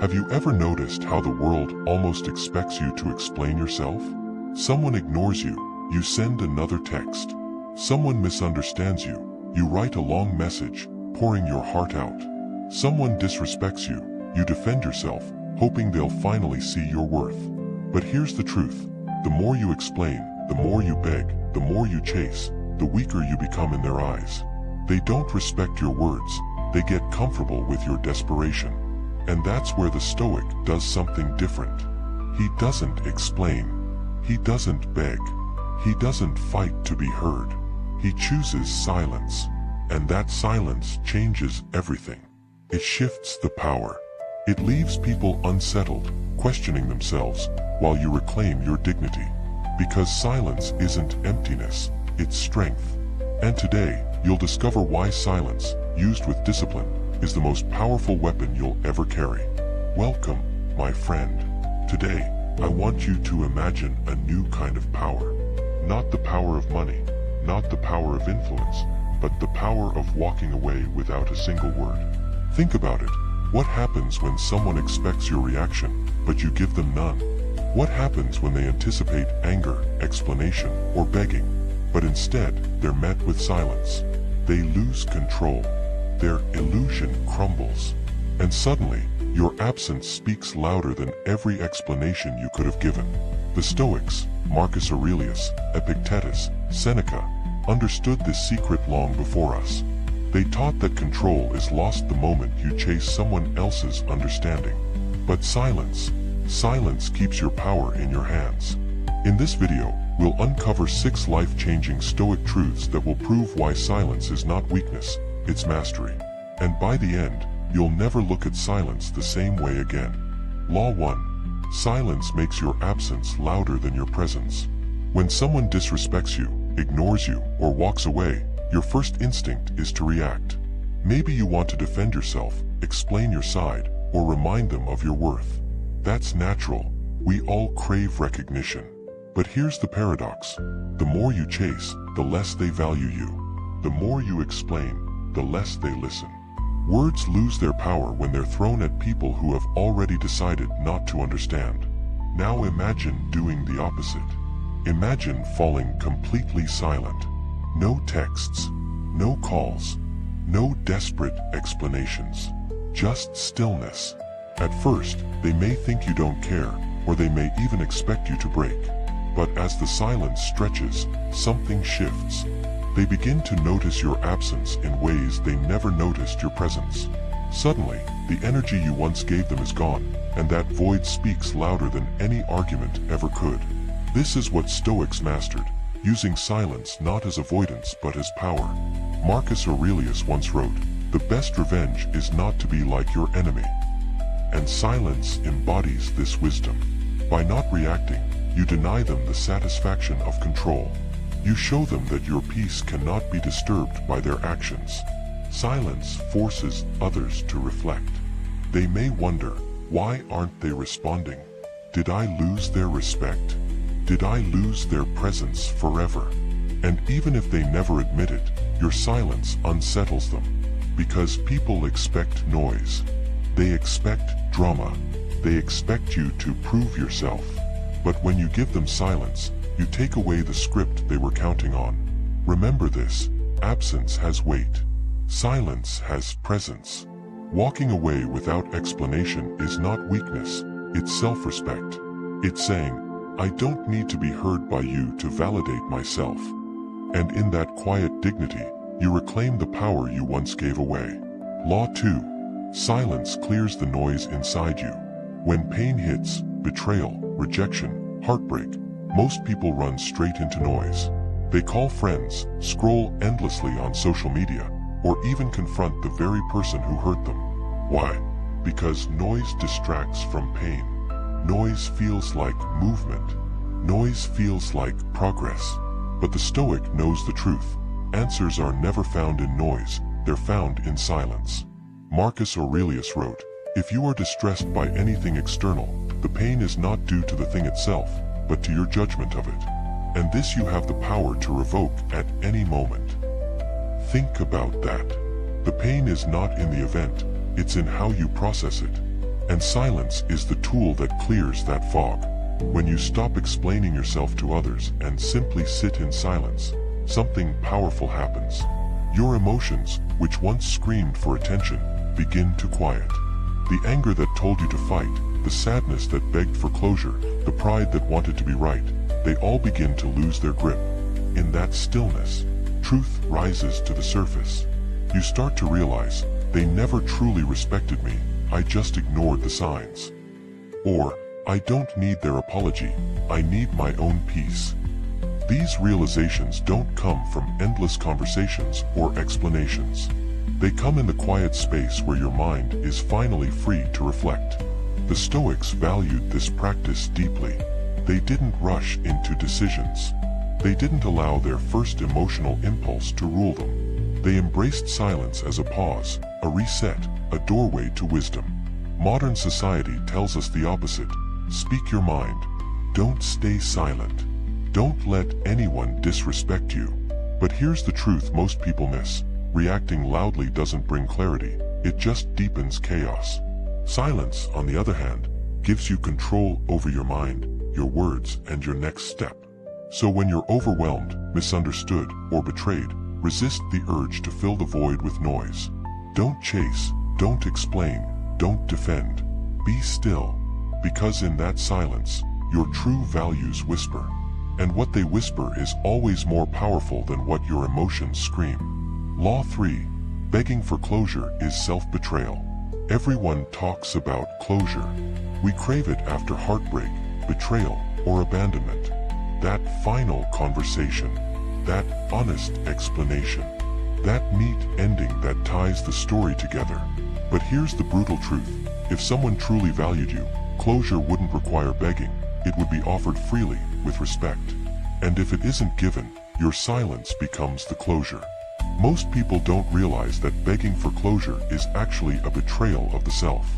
Have you ever noticed how the world almost expects you to explain yourself? Someone ignores you, you send another text. Someone misunderstands you, you write a long message, pouring your heart out. Someone disrespects you, you defend yourself, hoping they'll finally see your worth. But here's the truth. The more you explain, the more you beg, the more you chase, the weaker you become in their eyes. They don't respect your words, they get comfortable with your desperation. And that's where the Stoic does something different. He doesn't explain. He doesn't beg. He doesn't fight to be heard. He chooses silence. And that silence changes everything. It shifts the power. It leaves people unsettled, questioning themselves, while you reclaim your dignity. Because silence isn't emptiness, it's strength. And today, you'll discover why silence, used with discipline, is the most powerful weapon you'll ever carry. Welcome, my friend. Today, I want you to imagine a new kind of power. Not the power of money, not the power of influence, but the power of walking away without a single word. Think about it. What happens when someone expects your reaction, but you give them none? What happens when they anticipate anger, explanation, or begging, but instead they're met with silence? They lose control. Their illusion crumbles. And suddenly, your absence speaks louder than every explanation you could have given. The Stoics, Marcus Aurelius, Epictetus, Seneca, understood this secret long before us. They taught that control is lost the moment you chase someone else's understanding. But silence keeps your power in your hands. In this video, we'll uncover 6 life-changing Stoic truths that will prove why silence is not weakness, it's mastery. And by the end, you'll never look at silence the same way again. Law 1. Silence makes your absence louder than your presence. When someone disrespects you, ignores you, or walks away, your first instinct is to react. Maybe you want to defend yourself, explain your side, or remind them of your worth. That's natural. We all crave recognition. But here's the paradox. The more you chase, the less they value you. The more you explain, the less they listen. Words lose their power when they're thrown at people who have already decided not to understand. Now imagine doing the opposite. Imagine falling completely silent. No texts, no calls, no desperate explanations. Just stillness. At first, they may think you don't care, or they may even expect you to break. But as the silence stretches, something shifts. They begin to notice your absence in ways they never noticed your presence. Suddenly, the energy you once gave them is gone, and that void speaks louder than any argument ever could. This is what Stoics mastered, using silence not as avoidance but as power. Marcus Aurelius once wrote, "The best revenge is not to be like your enemy." And silence embodies this wisdom. By not reacting, you deny them the satisfaction of control. You show them that your peace cannot be disturbed by their actions. Silence forces others to reflect. They may wonder, why aren't they responding? Did I lose their respect? Did I lose their presence forever? And even if they never admit it, your silence unsettles them. Because people expect noise. They expect drama. They expect you to prove yourself. But when you give them silence, you take away the script they were counting on. Remember this, absence has weight. Silence has presence. Walking away without explanation is not weakness, it's self-respect. It's saying, I don't need to be heard by you to validate myself. And in that quiet dignity, you reclaim the power you once gave away. Law 2. Silence clears the noise inside you. When pain hits, betrayal, rejection, heartbreak, most people run straight into noise. They call friends, scroll endlessly on social media, or even confront the very person who hurt them. Why? Because noise distracts from pain. Noise feels like movement. Noise feels like progress. But the Stoic knows the truth. Answers are never found in noise, they're found in silence. Marcus Aurelius wrote, "If you are distressed by anything external, the pain is not due to the thing itself, but to your judgment of it. And this you have the power to revoke at any moment." Think about that. The pain is not in the event, it's in how you process it. And silence is the tool that clears that fog. When you stop explaining yourself to others and simply sit in silence, something powerful happens. Your emotions, which once screamed for attention, begin to quiet. The anger that told you to fight, the sadness that begged for closure, the pride that wanted to be right, they all begin to lose their grip. In that stillness, truth rises to the surface. You start to realize, they never truly respected me, I just ignored the signs. Or, I don't need their apology, I need my own peace. These realizations don't come from endless conversations or explanations. They come in the quiet space where your mind is finally free to reflect. The Stoics valued this practice deeply. They didn't rush into decisions. They didn't allow their first emotional impulse to rule them. They embraced silence as a pause, a reset, a doorway to wisdom. Modern society tells us the opposite. Speak your mind. Don't stay silent. Don't let anyone disrespect you. But here's the truth most people miss. Reacting loudly doesn't bring clarity, it just deepens chaos. Silence, on the other hand, gives you control over your mind, your words, and your next step. So when you're overwhelmed, misunderstood, or betrayed, resist the urge to fill the void with noise. Don't chase, don't explain, don't defend. Be still, because in that silence, your true values whisper. And what they whisper is always more powerful than what your emotions scream. Law 3. Begging for closure is self-betrayal. Everyone talks about closure. We crave it after heartbreak, betrayal, or abandonment. That final conversation, that honest explanation, that neat ending that ties the story together. But here's the brutal truth. If someone truly valued you, closure wouldn't require begging. It would be offered freely, with respect. And if it isn't given, your silence becomes the closure. Most people don't realize that begging for closure is actually a betrayal of the self.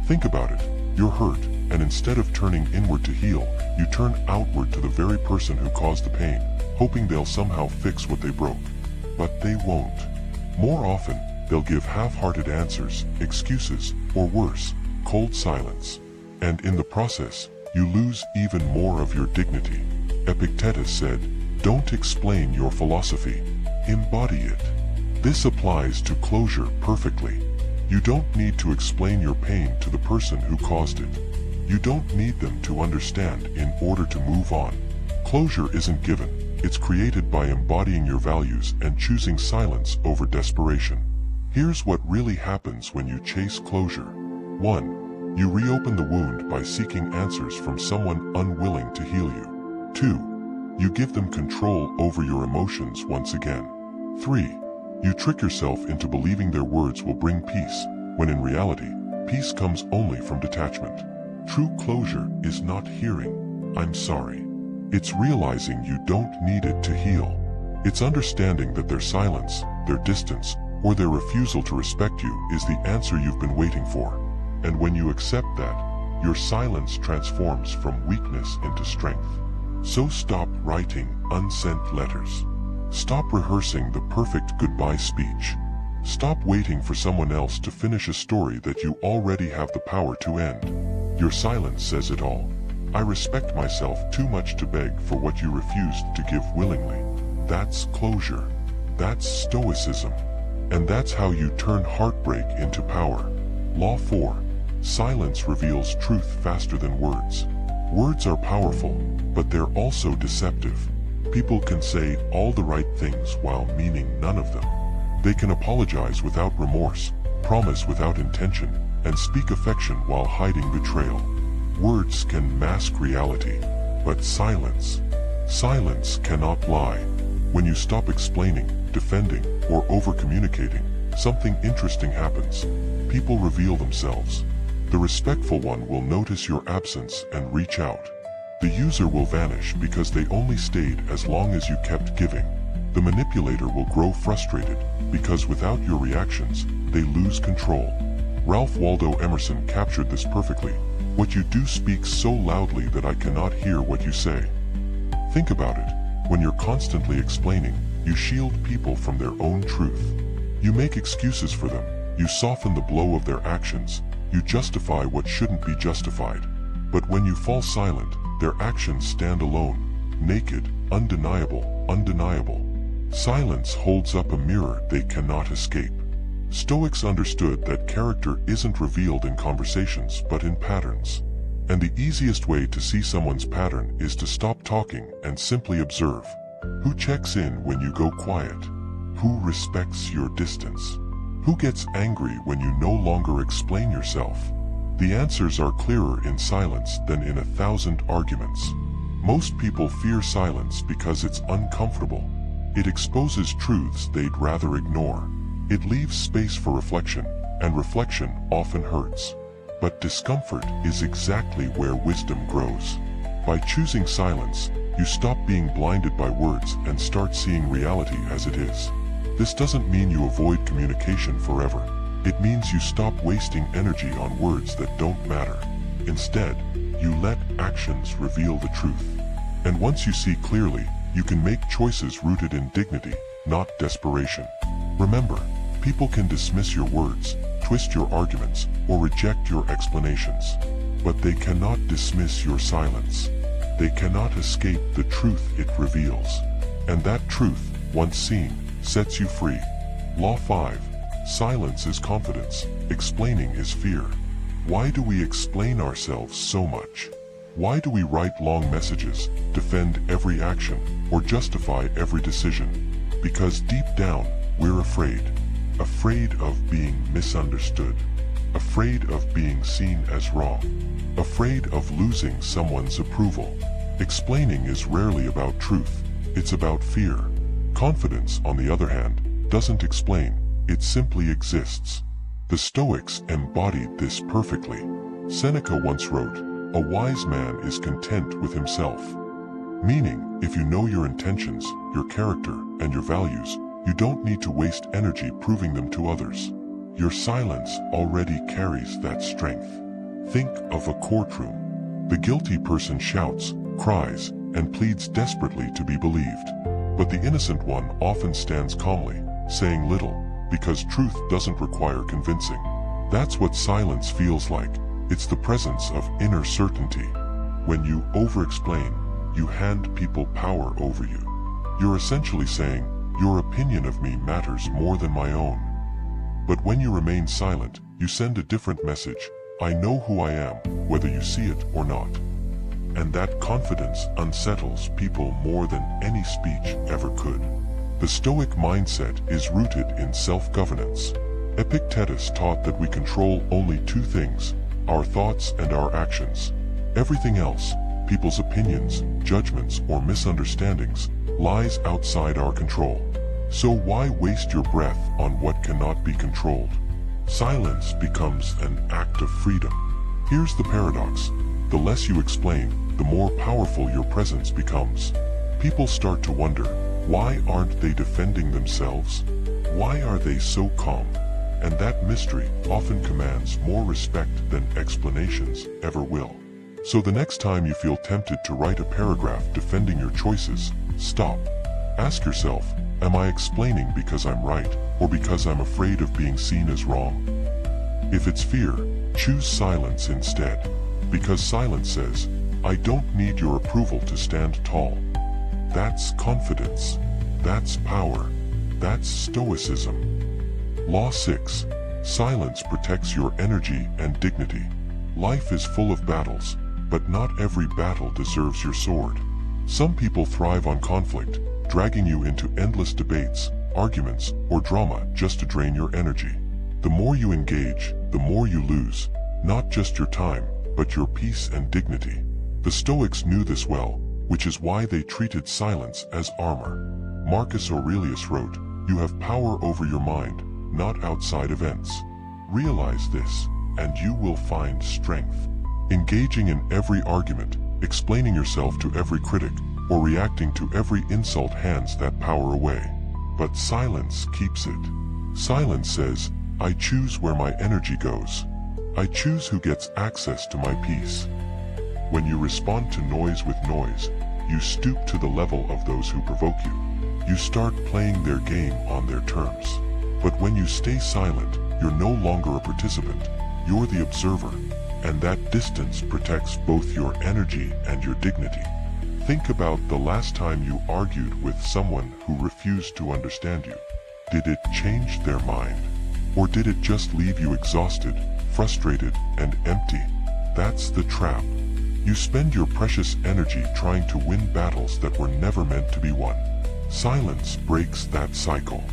Think about it. You're hurt, and instead of turning inward to heal, you turn outward to the very person who caused the pain, hoping they'll somehow fix what they broke. But they won't. More often, they'll give half-hearted answers, excuses, or worse, cold silence. And in the process, you lose even more of your dignity. Epictetus said, "Don't explain your philosophy. Embody it." This applies to closure perfectly. You don't need to explain your pain to the person who caused it. You don't need them to understand in order to move on. Closure isn't given, it's created by embodying your values and choosing silence over desperation. Here's what really happens when you chase closure. 1. You reopen the wound by seeking answers from someone unwilling to heal you. 2. You give them control over your emotions once again. 3. You trick yourself into believing their words will bring peace, when in reality, peace comes only from detachment. True closure is not hearing, "I'm sorry." It's realizing you don't need it to heal. It's understanding that their silence, their distance, or their refusal to respect you is the answer you've been waiting for. And when you accept that, your silence transforms from weakness into strength. So stop writing unsent letters. Stop rehearsing the perfect goodbye speech. Stop waiting for someone else to finish a story that you already have the power to end. Your silence says it all. I respect myself too much to beg for what you refused to give willingly. That's closure. That's Stoicism. And that's how you turn heartbreak into power. Law 4. Silence reveals truth faster than words. Words are powerful, but they're also deceptive. People can say all the right things while meaning none of them. They can apologize without remorse, promise without intention, and speak affection while hiding betrayal. Words can mask reality, but silence cannot lie. When you stop explaining, defending, or over-communicating, something interesting happens. People reveal themselves. The respectful one will notice your absence and reach out. The user will vanish because they only stayed as long as you kept giving. The manipulator will grow frustrated because without your reactions, they lose control. Ralph Waldo Emerson captured this perfectly. What you do speaks so loudly that I cannot hear what you say. Think about it. When you're constantly explaining, you shield people from their own truth. You make excuses for them. You soften the blow of their actions. You justify what shouldn't be justified. But when you fall silent, their actions stand alone, naked, undeniable. Silence holds up a mirror they cannot escape. Stoics understood that character isn't revealed in conversations but in patterns. And the easiest way to see someone's pattern is to stop talking and simply observe. Who checks in when you go quiet? Who respects your distance? Who gets angry when you no longer explain yourself? The answers are clearer in silence than in 1,000 arguments. Most people fear silence because it's uncomfortable. It exposes truths they'd rather ignore. It leaves space for reflection, and reflection often hurts. But discomfort is exactly where wisdom grows. By choosing silence, you stop being blinded by words and start seeing reality as it is. This doesn't mean you avoid communication forever. It means you stop wasting energy on words that don't matter. Instead, you let actions reveal the truth. And once you see clearly, you can make choices rooted in dignity, not desperation. Remember, people can dismiss your words, twist your arguments, or reject your explanations. But they cannot dismiss your silence. They cannot escape the truth it reveals. And that truth, once seen, sets you free. Law 5. Silence is confidence. Explaining is fear. Why do we explain ourselves so much? Why do we write long messages, defend every action, or justify every decision? Because deep down, we're afraid. Afraid of being misunderstood. Afraid of being seen as wrong. Afraid of losing someone's approval. Explaining is rarely about truth, it's about fear. Confidence, on the other hand, doesn't explain, it simply exists. The Stoics embodied this perfectly. Seneca once wrote, "A wise man is content with himself." Meaning, if you know your intentions, your character, and your values, you don't need to waste energy proving them to others. Your silence already carries that strength. Think of a courtroom. The guilty person shouts, cries, and pleads desperately to be believed. But the innocent one often stands calmly, saying little, because truth doesn't require convincing. That's what silence feels like. It's the presence of inner certainty. When you over-explain, you hand people power over you. You're essentially saying, your opinion of me matters more than my own. But when you remain silent, you send a different message. I know who I am, whether you see it or not. And that confidence unsettles people more than any speech ever could. The Stoic mindset is rooted in self-governance. Epictetus taught that we control only two things, our thoughts and our actions. Everything else, people's opinions, judgments, or misunderstandings, lies outside our control. So why waste your breath on what cannot be controlled? Silence becomes an act of freedom. Here's the paradox. The less you explain, the more powerful your presence becomes. People start to wonder, why aren't they defending themselves? Why are they so calm? And that mystery often commands more respect than explanations ever will. So the next time you feel tempted to write a paragraph defending your choices, stop. Ask yourself, am I explaining because I'm right, or because I'm afraid of being seen as wrong? If it's fear, choose silence instead. Because silence says, I don't need your approval to stand tall. That's confidence. That's power. That's Stoicism. Law 6. Silence protects your energy and dignity. Life is full of battles, but not every battle deserves your sword. Some people thrive on conflict, dragging you into endless debates, arguments, or drama just to drain your energy. The more you engage, the more you lose, not just your time, but your peace and dignity. The Stoics knew this well, which is why they treated silence as armor. Marcus Aurelius wrote, "You have power over your mind, not outside events. Realize this, and you will find strength." Engaging in every argument, explaining yourself to every critic, or reacting to every insult hands that power away. But silence keeps it. Silence says, I choose where my energy goes. I choose who gets access to my peace. When you respond to noise with noise, you stoop to the level of those who provoke you. You start playing their game on their terms. But when you stay silent, you're no longer a participant. You're the observer, and that distance protects both your energy and your dignity. Think about the last time you argued with someone who refused to understand you. Did it change their mind? Or did it just leave you exhausted, frustrated, and empty? That's the trap. You spend your precious energy trying to win battles that were never meant to be won. Silence breaks that cycle.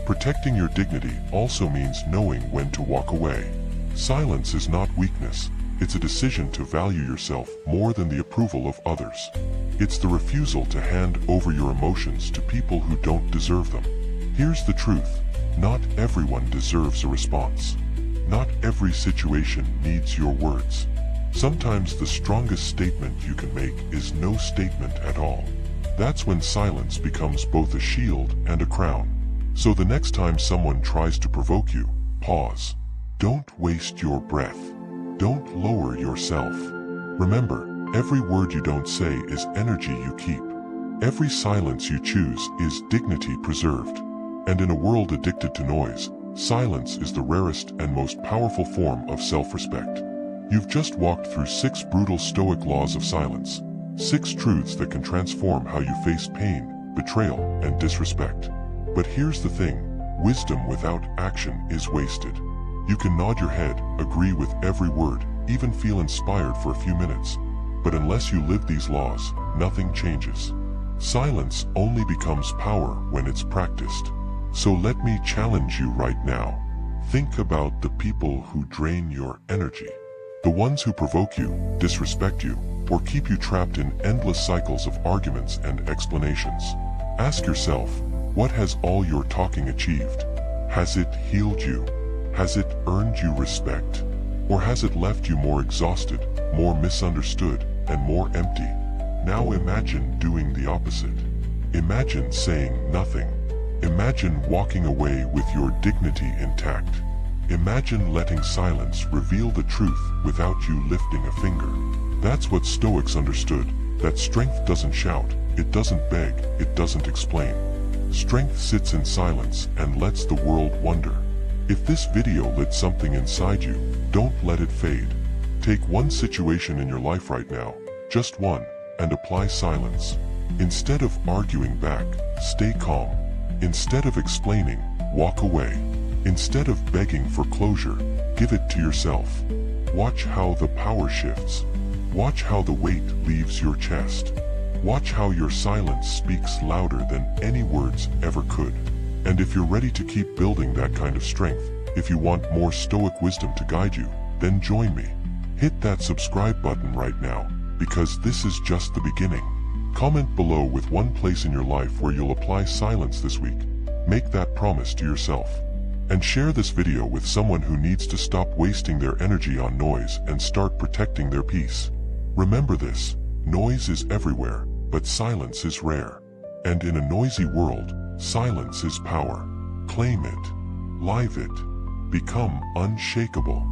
Protecting your dignity also means knowing when to walk away. Silence is not weakness. It's a decision to value yourself more than the approval of others. It's the refusal to hand over your emotions to people who don't deserve them. Here's the truth. Not everyone deserves a response. Not every situation needs your words. Sometimes the strongest statement you can make is no statement at all. That's when silence becomes both a shield and a crown. So the next time someone tries to provoke you, pause. Don't waste your breath. Don't lower yourself. Remember, every word you don't say is energy you keep. Every silence you choose is dignity preserved. And in a world addicted to noise, silence is the rarest and most powerful form of self-respect. You've just walked through 6 brutal Stoic laws of silence. 6 truths that can transform how you face pain, betrayal, and disrespect. But here's the thing, wisdom without action is wasted. You can nod your head, agree with every word, even feel inspired for a few minutes. But unless you live these laws, nothing changes. Silence only becomes power when it's practiced. So let me challenge you right now. Think about the people who drain your energy. The ones who provoke you, disrespect you, or keep you trapped in endless cycles of arguments and explanations. Ask yourself, what has all your talking achieved? Has it healed you? Has it earned you respect? Or has it left you more exhausted, more misunderstood, and more empty? Now imagine doing the opposite. Imagine saying nothing. Imagine walking away with your dignity intact. Imagine letting silence reveal the truth without you lifting a finger. That's what Stoics understood, that strength doesn't shout, it doesn't beg, it doesn't explain. Strength sits in silence and lets the world wonder. If this video lit something inside you, don't let it fade. Take one situation in your life right now, just one, and apply silence. Instead of arguing back, stay calm. Instead of explaining, walk away. Instead of begging for closure, give it to yourself. Watch how the power shifts. Watch how the weight leaves your chest. Watch how your silence speaks louder than any words ever could. And if you're ready to keep building that kind of strength, if you want more Stoic wisdom to guide you, then join me. Hit that subscribe button right now, because this is just the beginning. Comment below with one place in your life where you'll apply silence this week. Make that promise to yourself. And share this video with someone who needs to stop wasting their energy on noise and start protecting their peace. Remember this, noise is everywhere, but silence is rare. And in a noisy world, silence is power. Claim it. Live it. Become unshakable.